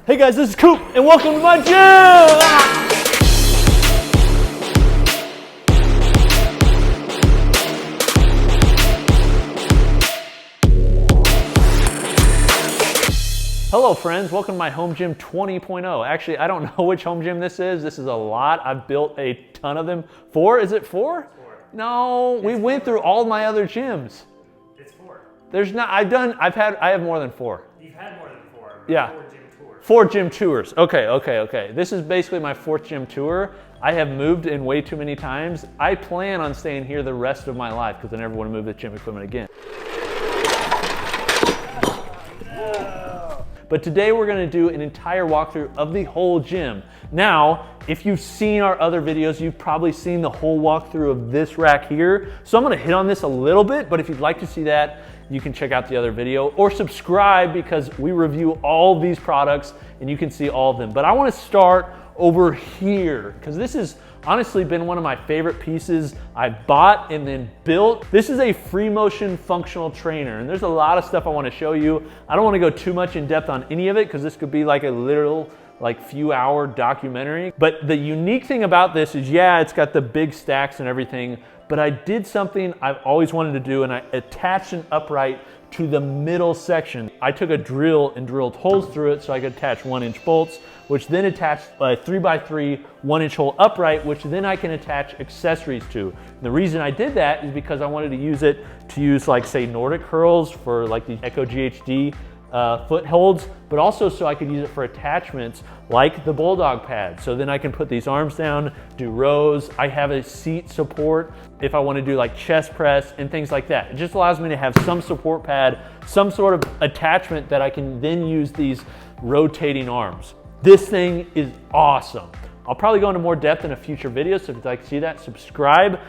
Hey guys, this is Coop, and welcome to my gym! Hello friends, welcome to my home gym 20.0. Actually, I don't know which home gym this is. This is a lot. I've built a ton of them. Four? Is it four? Four. No, we went through all my other gyms. It's four. There's not, I have more than four. You've had more than four. Yeah. 4 gym tours. 4 gym tours. Okay. This is basically my 4th gym tour. I have moved in way too many times. I plan on staying here the rest of my life because I never want to move the gym equipment again. But today we're going to do an entire walkthrough of the whole gym. Now, if you've seen our other videos, you've probably seen the whole walkthrough of this rack here. So I'm going to hit on this a little bit, but if you'd like to see that, you can check out the other video or subscribe because we review all these products and you can see all of them. But I want to start over here because this has honestly been one of my favorite pieces I bought and then built. This is a Freemotion functional trainer, and there's a lot of stuff I want to show you. I don't want to go too much in depth on any of it because this could be like a literal few hour documentary. But the unique thing about this is, yeah, it's got the big stacks and everything, but I did something I've always wanted to do, and I attached an upright to the middle section. I took a drill and drilled holes through it so I could attach 1-inch bolts, which then attached a 3x3 1-inch hole upright, which then I can attach accessories to. And the reason I did that is because I wanted to use it to use like say Nordic curls for like the Echo GHD footholds, but also so I could use it for attachments like the Bulldog pad. So then I can put these arms down, do rows. I have a seat support if I want to do like chest press and things like that. It just allows me to have some support pad, some sort of attachment that I can then use these rotating arms. This thing is awesome. I'll probably go into more depth in a future video, so if you'd like to see that, subscribe.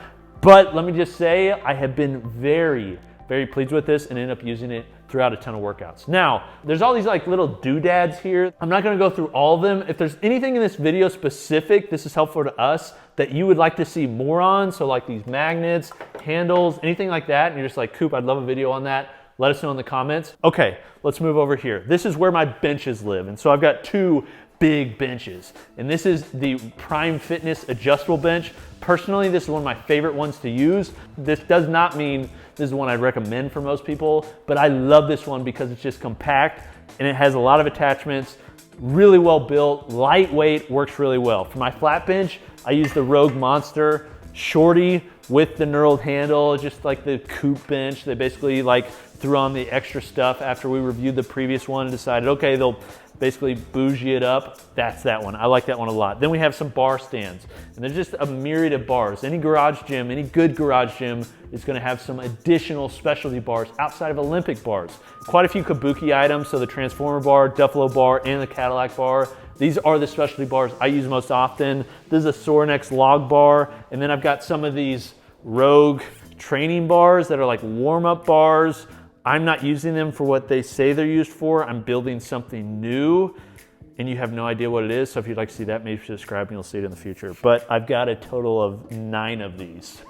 But let me just say, I have been very pleased with this and end up using it throughout a ton of workouts. Now, there's all these like little doodads here. I'm not gonna go through all of them. If there's anything in this video specific, this is helpful to us, that you would like to see more on, so like these magnets, handles, anything like that, and you're just like, Coop, I'd love a video on that, let us know in the comments. Okay, let's move over here. This is where my benches live, and so I've got 2 big benches, and this is the Prime Fitness adjustable bench. Personally, this is one of my favorite ones to use. This does not mean this is one I'd recommend for most people, but I love this one because it's just compact and it has a lot of attachments, really well built, lightweight, works really well. For my flat bench, I use the Rogue Monster Shorty with the knurled handle, just like the Coop bench. They basically like threw on the extra stuff after we reviewed the previous one and decided, okay, they'll basically bougie it up. That's that one. I like that one a lot. Then we have some bar stands, and there's just a myriad of bars. Any garage gym, any good garage gym is gonna have some additional specialty bars outside of Olympic bars. Quite a few Kabuki items, so the Transformer bar, Duffalo bar, and the Cadillac bar. These are the specialty bars I use most often. This is a Sorenix log bar, and then I've got some of these Rogue training bars that are like warm-up bars. I'm not using them for what they say they're used for. I'm building something new, and you have no idea what it is. So if you'd like to see that, maybe subscribe and you'll see it in the future. But I've got a total of 9 of these.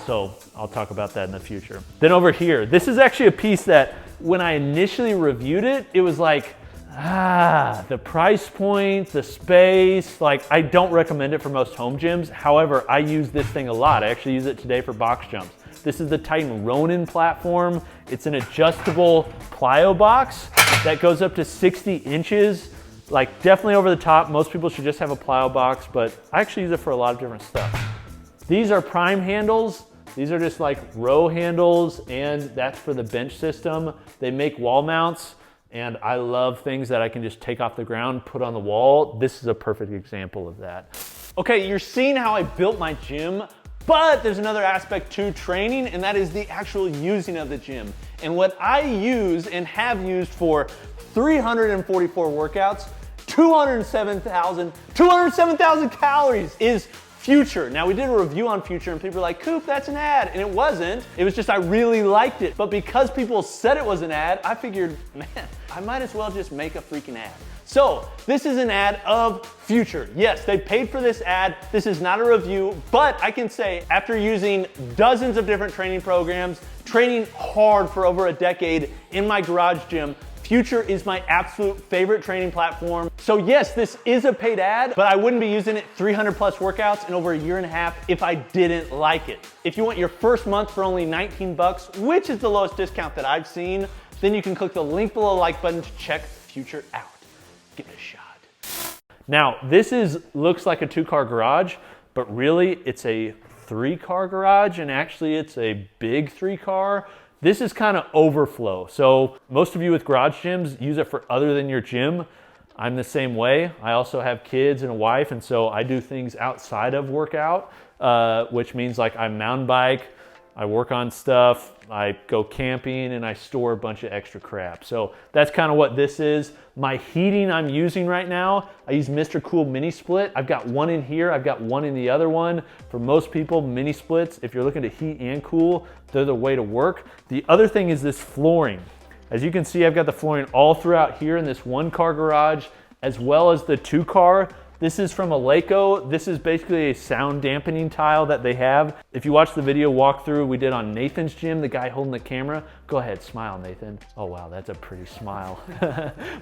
So I'll talk about that in the future. Then over here, this is actually a piece that when I initially reviewed it, it was like, the price point, the space, like I don't recommend it for most home gyms. However, I use this thing a lot. I actually use it today for box jumps. This is the Titan Ronin platform. It's an adjustable plyo box that goes up to 60 inches. Like definitely over the top. Most people should just have a plyo box, but I actually use it for a lot of different stuff. These are Prime handles. These are just like row handles, and that's for the bench system. They make wall mounts, and I love things that I can just take off the ground, put on the wall. This is a perfect example of that. Okay, you're seeing how I built my gym. But there's another aspect to training, and that is the actual using of the gym. And what I use and have used for 344 workouts, 207,000 calories is Future. Now we did a review on Future and people were like, Coop, that's an ad. And it wasn't. It was just I really liked it. But because people said it was an ad, I figured, man, I might as well just make a freaking ad. So this is an ad of Future. Yes, they paid for this ad. This is not a review, but I can say after using dozens of different training programs, training hard for over a decade in my garage gym, Future is my absolute favorite training platform. So yes, this is a paid ad, but I wouldn't be using it 300 plus workouts in over a year and a half if I didn't like it. If you want your first month for only 19 bucks, which is the lowest discount that I've seen, then you can click the link below the like button to check Future out. Give it a shot. Now, this looks like a 2-car garage, but really it's a 3-car garage, and actually it's a big 3-car. This is kind of overflow. So most of you with garage gyms use it for other than your gym. I'm the same way. I also have kids and a wife, and so I do things outside of workout, which means like I mountain bike, I work on stuff, I go camping, and I store a bunch of extra crap. So that's kind of what this is. My heating I'm using right now, I use Mr. Cool Mini Split. I've got one in here, I've got one in the other one. For most people, mini splits, if you're looking to heat and cool, they're the way to work. The other thing is this flooring. As you can see, I've got the flooring all throughout here in this 1-car garage, as well as the 2-car. This is from Eleiko. This is basically a sound dampening tile that they have. If you watch the video walkthrough we did on Nathan's gym, the guy holding the camera, go ahead, smile, Nathan. Oh wow, that's a pretty smile.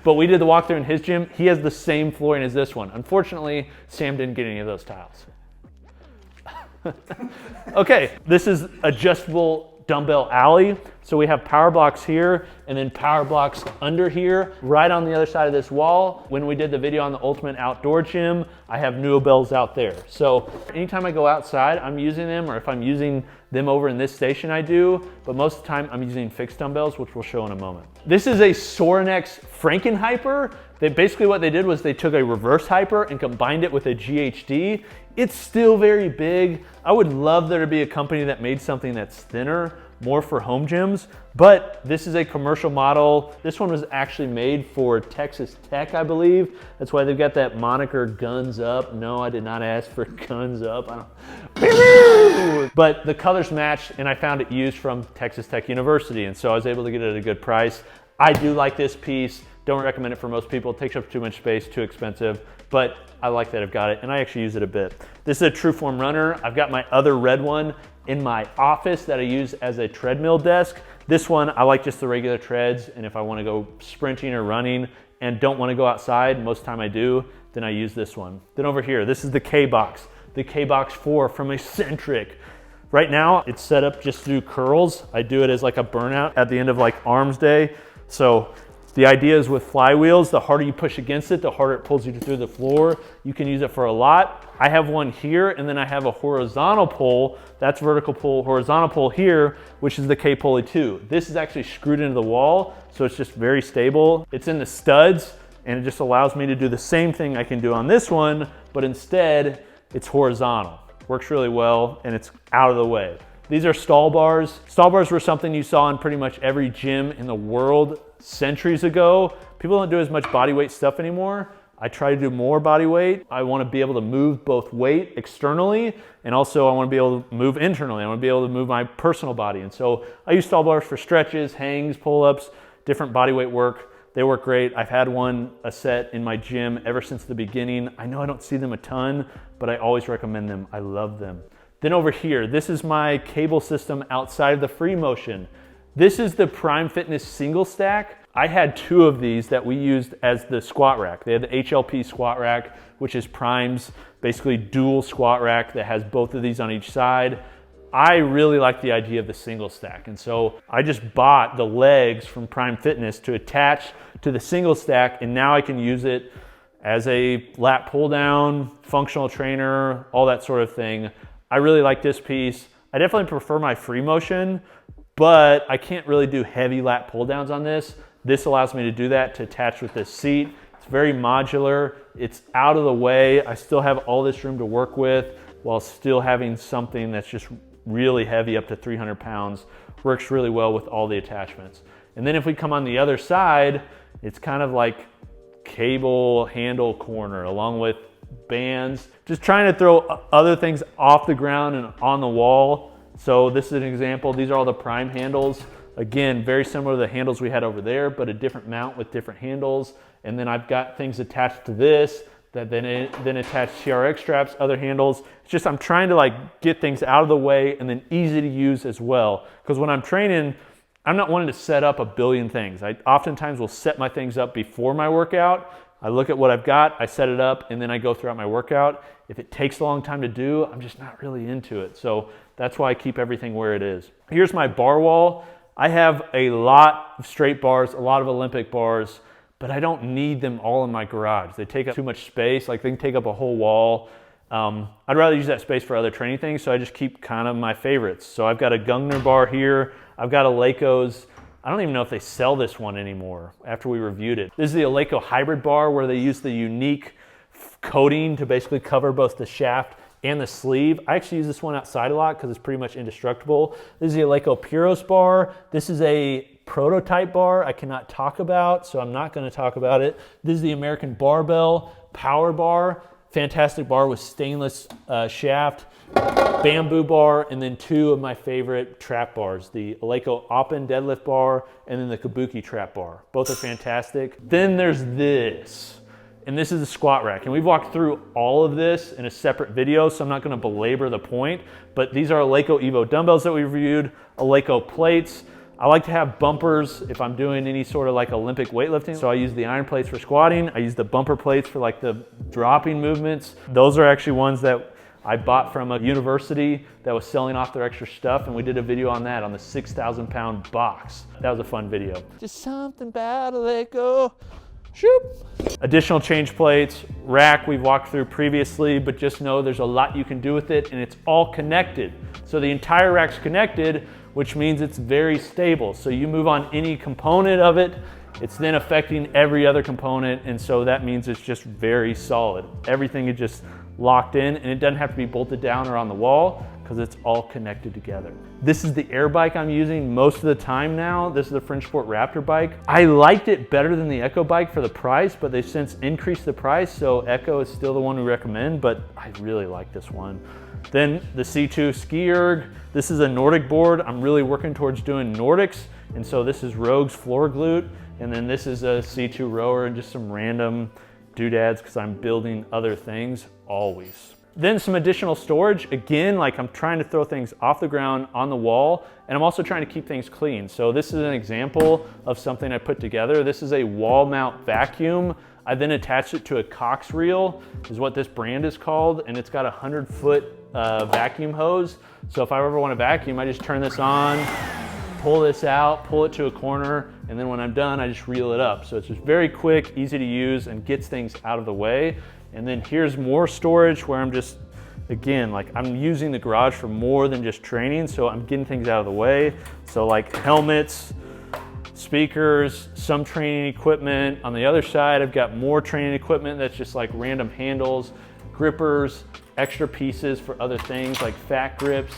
But we did the walkthrough in his gym. He has the same flooring as this one. Unfortunately, Sam didn't get any of those tiles. Okay, this is adjustable dumbbell alley. So we have power blocks here and then power blocks under here, right on the other side of this wall. When we did the video on the Ultimate Outdoor Gym, I have dumbbells out there. So anytime I go outside, I'm using them, or if I'm using them over in this station, I do, but most of the time I'm using fixed dumbbells, which we'll show in a moment. This is a Sorinex Frankenhyper. Basically what they did was they took a reverse hyper and combined it with a GHD. It's still very big. I would love there to be a company that made something that's thinner, more for home gyms, but this is a commercial model. This one was actually made for Texas Tech, I believe. That's why they've got that moniker, Guns Up. No, I did not ask for Guns Up. But the colors matched, and I found it used from Texas Tech University, and so I was able to get it at a good price. I do like this piece. Don't recommend it for most people. It takes up too much space, too expensive, but I like that I've got it, and I actually use it a bit. This is a Trueform runner. I've got my other red one in my office that I use as a treadmill desk. This one, I like just the regular treads, and if I wanna go sprinting or running and don't wanna go outside, most of the time I do, then I use this one. Then over here, this is the K-Box, the K-Box 4 from Eccentric. Right now, it's set up just to do curls. I do it as like a burnout at the end of like arms day. So the idea is with flywheels, the harder you push against it, the harder it pulls you through the floor. You can use it for a lot. I have one here, and then I have a horizontal pull. That's vertical pull, horizontal pull here, which is the K-Pulley 2. This is actually screwed into the wall, so it's just very stable. It's in the studs, and it just allows me to do the same thing I can do on this one, but instead, it's horizontal. Works really well, and it's out of the way. These are stall bars. Stall bars were something you saw in pretty much every gym in the world centuries ago. People don't do as much body weight stuff anymore. I try to do more body weight. I want to be able to move both weight externally, and also I want to be able to move internally. I want to be able to move my personal body. And so I use stall bars for stretches, hangs, pull-ups, different body weight work. They work great. I've had a set in my gym ever since the beginning. I know I don't see them a ton, but I always recommend them. I love them. Then over here, this is my cable system outside of the Freemotion. This is the Prime Fitness single stack. I had 2 of these that we used as the squat rack. They had the HLP squat rack, which is Prime's basically dual squat rack that has both of these on each side. I really like the idea of the single stack, and so I just bought the legs from Prime Fitness to attach to the single stack, and now I can use it as a lat pull down, functional trainer, all that sort of thing. I really like this piece. I definitely prefer my Freemotion, but I can't really do heavy lat pull downs on this. This allows me to do that, to attach with this seat. It's very modular. It's out of the way. I still have all this room to work with while still having something that's just really heavy, up to 300 pounds. Works really well with all the attachments. And then if we come on the other side, it's kind of like cable handle corner along with bands, just trying to throw other things off the ground and on the wall. So this is an example. These are all the Prime handles. Again, very similar to the handles we had over there, but a different mount with different handles. And then I've got things attached to this that then attach TRX straps, other handles. It's just I'm trying to like get things out of the way and then easy to use as well. Because when I'm training, I'm not wanting to set up a billion things. I oftentimes will set my things up before my workout. I look at what I've got, I set it up, and then I go throughout my workout. If it takes a long time to do, I'm just not really into it. So that's why I keep everything where it is. Here's my bar wall. I have a lot of straight bars, a lot of Olympic bars, but I don't need them all in my garage. They take up too much space, like they can take up a whole wall. I'd rather use that space for other training things, so I just keep kind of my favorites. So I've got a Gungner bar here. I've got Eleiko's. I don't even know if they sell this one anymore after we reviewed it. This is the Eleiko hybrid bar where they use the unique coating to basically cover both the shaft and the sleeve. I actually use this one outside a lot because it's pretty much indestructible. This is the Eleiko Puros bar. This is a prototype bar I cannot talk about, so I'm not going to talk about it. This is the American Barbell Power Bar. Fantastic bar with stainless shaft, bamboo bar, and then two of my favorite trap bars, the Eleiko Oppen deadlift bar and then the Kabuki trap bar. Both are fantastic. Then there's this, and this is the squat rack. And we've walked through all of this in a separate video, so I'm not gonna belabor the point, but these are Eleiko Evo dumbbells that we reviewed, Eleiko plates. I like to have bumpers if I'm doing any sort of like Olympic weightlifting. So I use the iron plates for squatting. I use the bumper plates for like the dropping movements. Those are actually ones that I bought from a university that was selling off their extra stuff, and we did a video on that on the 6,000 pound box. That was a fun video. Just something about Eleiko. Shoop. Additional change plates, rack we've walked through previously, but just know there's a lot you can do with it, and it's all connected. So the entire rack's connected, which means it's very stable. So you move on any component of it, it's then affecting every other component, and so that means it's just very solid. Everything is just locked in, and it doesn't have to be bolted down or on the wall because it's all connected together. This is the air bike I'm using most of the time now. This is the French Sport Raptor bike. I liked it better than the Echo bike for the price, but they've since increased the price, so Echo is still the one we recommend, but I really like this one. Then the C2 Ski Erg. This is a Nordic board. I'm really working towards doing Nordics, and so this is Rogue's floor glute, and then this is a C2 rower and just some random doodads because I'm building other things always. Then some additional storage. Again, like I'm trying to throw things off the ground on the wall, and I'm also trying to keep things clean. So this is an example of something I put together. This is a wall mount vacuum. I then attached it to a Cox reel, is what this brand is called, and it's got a 100-foot vacuum hose. So if I ever want to vacuum, I just turn this on, pull this out, pull it to a corner, and then when I'm done, I just reel it up. So it's just very quick, easy to use, and gets things out of the way. And then here's more storage where I'm just, again, like I'm using the garage for more than just training, so I'm getting things out of the way. So like helmets, speakers, some training equipment. On the other side, I've got more training equipment that's just like random handles, grippers, extra pieces for other things like fat grips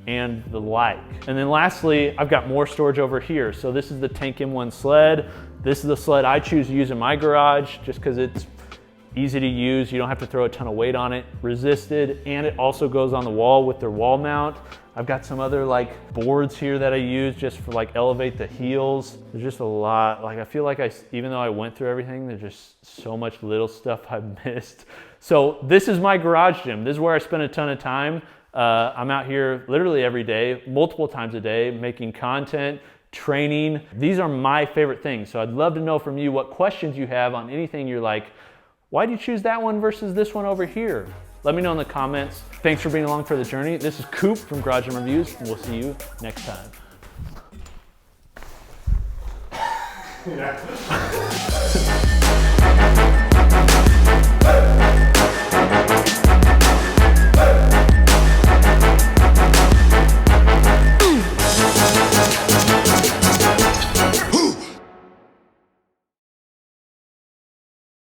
and the like. And then lastly, I've got more storage over here. So this is the Tank M1 sled. This is the sled I choose to use in my garage just because it's easy to use. You don't have to throw a ton of weight on it, resisted, and it also goes on the wall with their wall mount. I've got some other like boards here that I use just for like elevate the heels. There's just a lot. Like I feel like even though I went through everything, there's just so much little stuff I've missed. So this is my garage gym. This is where I spend a ton of time. I'm out here literally every day, multiple times a day, making content, training. These are my favorite things. So I'd love to know from you what questions you have on anything you're like, why do you choose that one versus this one over here? Let me know in the comments. Thanks for being along for the journey. This is Coop from Garage Gym Reviews, and we'll see you next time.